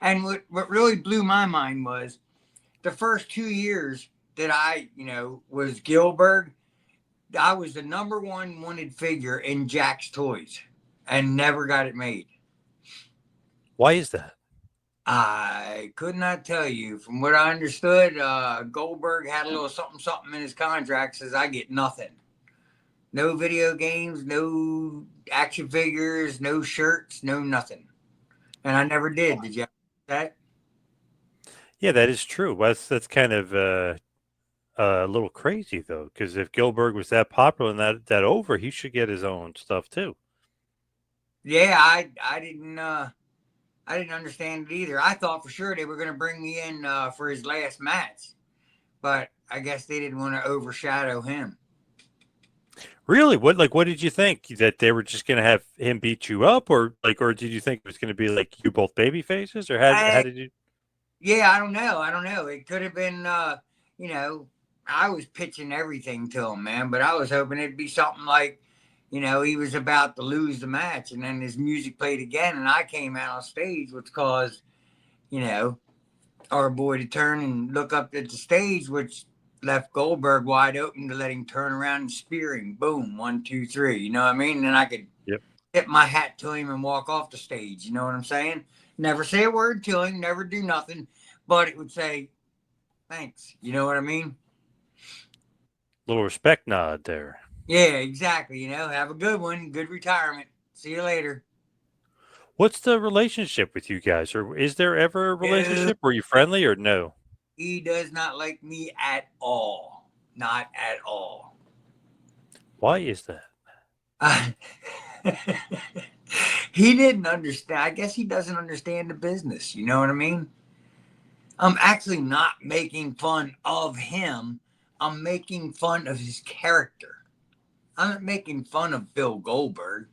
And what really blew my mind was the first 2 years that I, was Gillberg, I was the #1 wanted figure in Jack's Toys and never got it made. Why is that? I could not tell you. From what I understood, Goldberg had a little something in his contract, says I get nothing. No video games, no action figures, no shirts, no nothing. And I never did. Did you have that? Yeah, that is true. Well, that's kind of a little crazy though, because if Gillberg was that popular and that over, he should get his own stuff too. Yeah, I didn't understand it either. I thought for sure they were going to bring me in for his last match, but I guess they didn't want to overshadow him. Really? What did you think? That they were just going to have him beat you up, or did you think it was going to be like you both baby faces, or how did you? Yeah, I don't know. It could have been, I was pitching everything to him, man, but I was hoping it'd be something like, he was about to lose the match, and then his music played again, and I came out on stage, which caused, our boy to turn and look up at the stage, which left Goldberg wide open to let him turn around and spear him. Boom, 1, 2, 3. You know what I mean? And then I could tip my hat to him and walk off the stage. You know what I'm saying? Never say a word to him, never do nothing, but it would say, thanks. You know what I mean? Little respect nod there. Yeah, exactly. Have a good one. Good retirement. See you later. What's the relationship with you guys? Or is there ever a relationship? Were you friendly or no? He does not like me at all. Not at all. Why is that? He didn't understand. I guess he doesn't understand the business. You know what I mean? I'm actually not making fun of him. I'm making fun of his character. I'm not making fun of Bill Goldberg,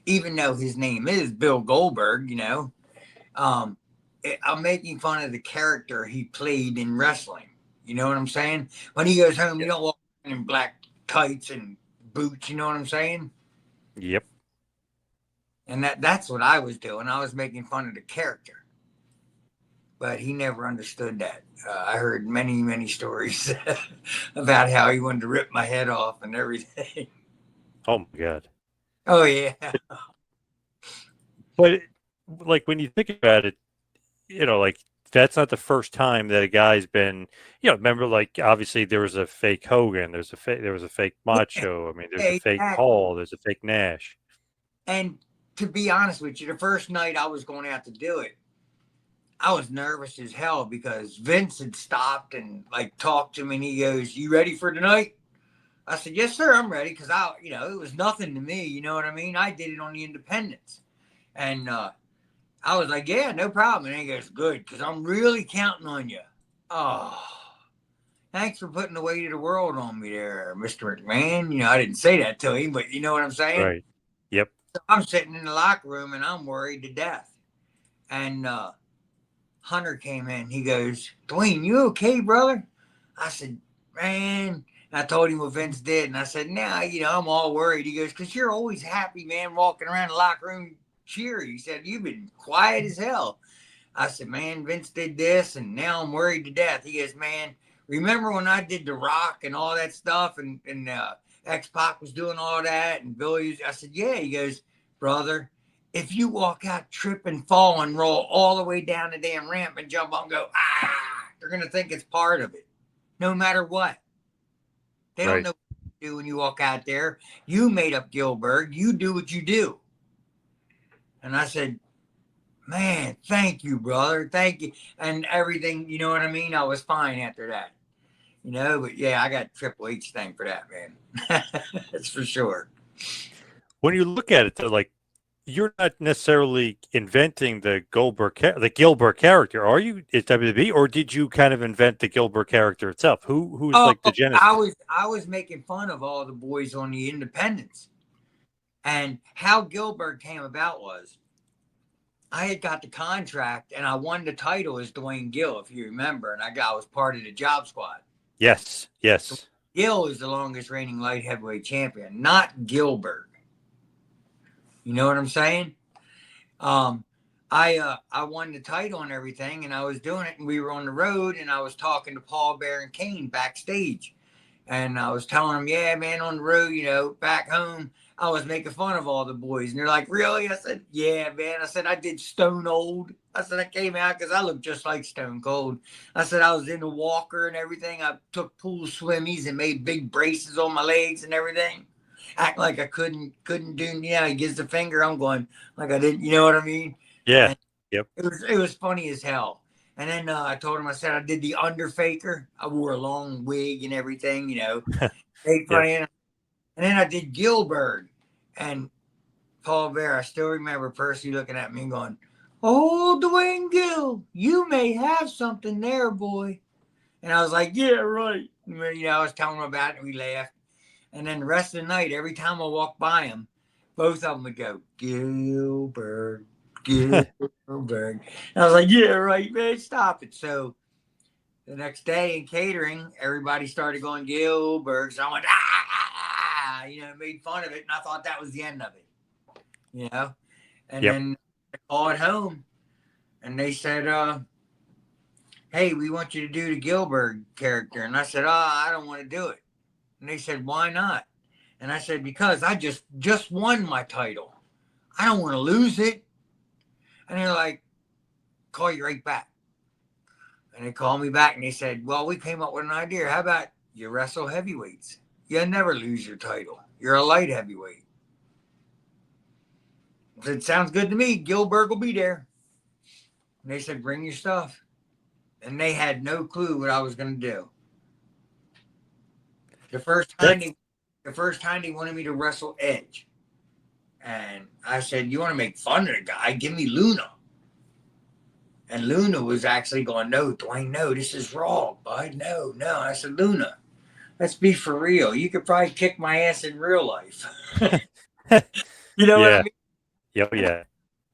even though his name is Bill Goldberg, I'm making fun of the character he played in wrestling. You know what I'm saying? When he goes home, you don't walk in black tights and boots. You know what I'm saying? Yep. And that's what I was doing. I was making fun of the character. But he never understood that. I heard many, many stories about how he wanted to rip my head off and everything. Oh, my God. Oh, yeah. But, when you think about it, that's not the first time that a guy's been, remember, obviously there was a fake Hogan, there was a fake Macho, I mean, there's a fake Hall, there's a fake Nash. And to be honest with you, the first night I was going out to do it, I was nervous as hell because Vince had stopped and talked to me, and he goes, "You ready for tonight?" I said, "Yes, sir, I'm ready," because it was nothing to me. You know what I mean? I did it on the independents, and I was like, "Yeah, no problem." And he goes, "Good, because I'm really counting on you." Oh, thanks for putting the weight of the world on me there, Mr. McMahon. I didn't say that to him, but you know what I'm saying? Right. Yep. So I'm sitting in the locker room and I'm worried to death, and Hunter came in. He goes, "Duane, you okay, brother?" I said, "Man," I told him what Vince did. And I said, "Nah, I'm all worried." He goes, "Because you're always happy, man, walking around the locker room cheery." He said, "You've been quiet as hell." I said, "Man, Vince did this, and now I'm worried to death." He goes, "Man, remember when I did The Rock and all that stuff, and X-Pac was doing all that, and Billy?" I said, "Yeah." He goes, "Brother, if you walk out, trip and fall and roll all the way down the damn ramp and jump up and go, they're going to think it's part of it, no matter what. They don't know what you do when you walk out there. You made up Gillberg. You do what you do." And I said, "Man, thank you, brother. Thank you." And everything, you know what I mean? I was fine after that. But yeah, I got Triple H thing for that, man. That's for sure. When you look at it, though, you're not necessarily inventing the Gillberg character, are you? At WWE, or did you kind of invent the Gillberg character itself? Who's the genesis? I was making fun of all the boys on the independents, and how Gillberg came about was I had got the contract and I won the title as Duane Gill, if you remember, and I was part of the job squad. Yes. Gill is the longest reigning light heavyweight champion, not Gillberg. You know what I'm saying? I won the title and everything, and I was doing it, and we were on the road, and I was talking to Paul Bear and Kane backstage, and I was telling them, yeah, man, on the road, you know, back home, I was making fun of all the boys, and they're like, really? I said, yeah, man. I said, I did Stone Old. I said, I came out because I looked just like Stone Cold. I said, I was in the walker and everything. I took pool swimmies and made big braces on my legs and everything. Act like I couldn't do, you know, he gives the finger. I'm going like I didn't, you know what I mean? Yeah. And Yep. it was funny as hell. And then I told him, I said, I did the Underfaker. I wore a long wig and everything, you know. Made Yep. funny. And then I did Gillberg. And Paul Bear, I still remember Percy looking at me and going, oh, Duane Gill, you may have something there, boy. And I was like, yeah, right. You know, I was telling him about it, and we laughed. And then the rest of the night, every time I walked by him, both of them would go, Gillberg, Gillberg. And I was like, yeah, right, man, stop it. So the next day in catering, everybody started going Gillberg. So I went, you know, made fun of it. And I thought that was the end of it, you know. And Yep. then I called home and they said, hey, we want you to do the Gillberg character. And I said, oh, I don't want to do it. And they said, why not? And I said, because I just won my title. I don't want to lose it. And they're like, call you right back. And they called me back and they said, well, we came up with an idea. How about you wrestle heavyweights? You'll never lose your title. You're a light heavyweight. I said, sounds good to me. Gillberg will be there. And they said, bring your stuff. And they had no clue what I was going to do. The first time they wanted me to wrestle Edge. And I said, you want to make fun of the guy? Give me Luna. And Luna was actually going, no, Duane, no, this is Raw, bud. No. I said, Luna, let's be for real. You could probably kick my ass in real life. You know what I mean? Yep. Yeah.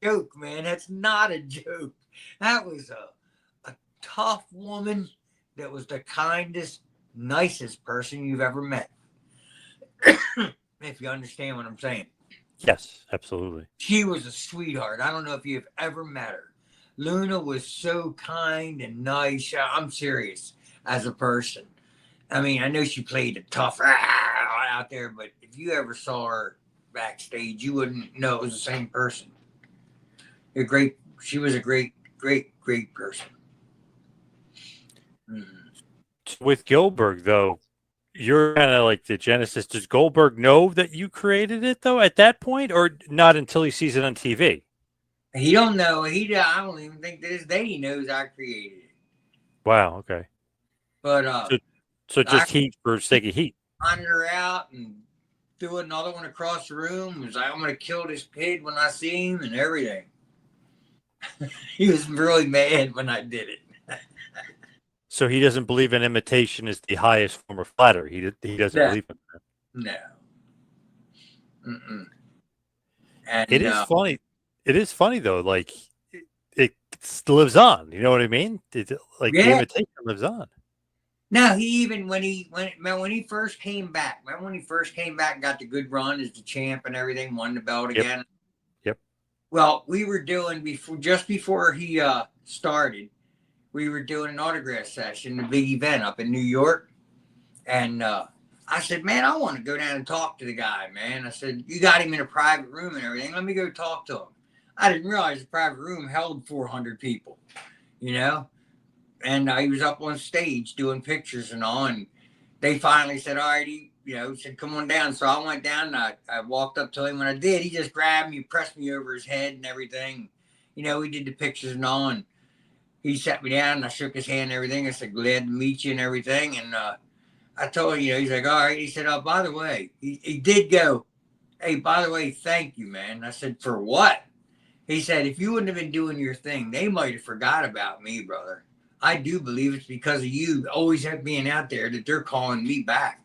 Joke, man. That's not a joke. That was a tough woman that was the kindest, nicest person you've ever met. If you understand what I'm saying. Yes, absolutely. She was a sweetheart. I don't know if you've ever met her. Luna was so kind and nice. I'm serious, as a person. I mean, I know she played a tough out there, but if you ever saw her backstage, you wouldn't know it was the same person. She was a great person. Mm-hmm. With Gillberg, though, you're kind of like the genesis. Does Goldberg know that you created it, though, at that point, or not until he sees it on TV? He don't know. I don't even think to this day he knows I created it. Wow. Okay. But so just heat for sake of heat. Monitor out and threw another one across the room. He was like, I'm going to kill this pig when I see him and everything. He was really mad when I did it. So he doesn't believe in imitation is the highest form of flattery. He doesn't believe in that. No. Mm-mm. And it is funny. It is funny though. Like it lives on. You know what I mean? The imitation lives on. No, he even when he first came back. Remember when he first came back and got the good run as the champ and everything, won the belt again. Yep. Well, we were doing just before he started. We were doing an autograph session, a big event up in New York. And I said, man, I want to go down and talk to the guy, man. I said, you got him in a private room and everything. Let me go talk to him. I didn't realize the private room held 400 people, you know. And he was up on stage doing pictures and all. And they finally said, all right, said, come on down. So I went down and I walked up to him. When I did, he just grabbed me, pressed me over his head and everything. You know, we did the pictures and all. And he sat me down and I shook his hand and everything. I said, glad to meet you and everything. And I told him, he's like, all right. He said, oh, by the way, he did go, hey, by the way, thank you, man. I said, for what? He said, if you wouldn't have been doing your thing, they might have forgot about me, brother. I do believe it's because of you always being out there that they're calling me back.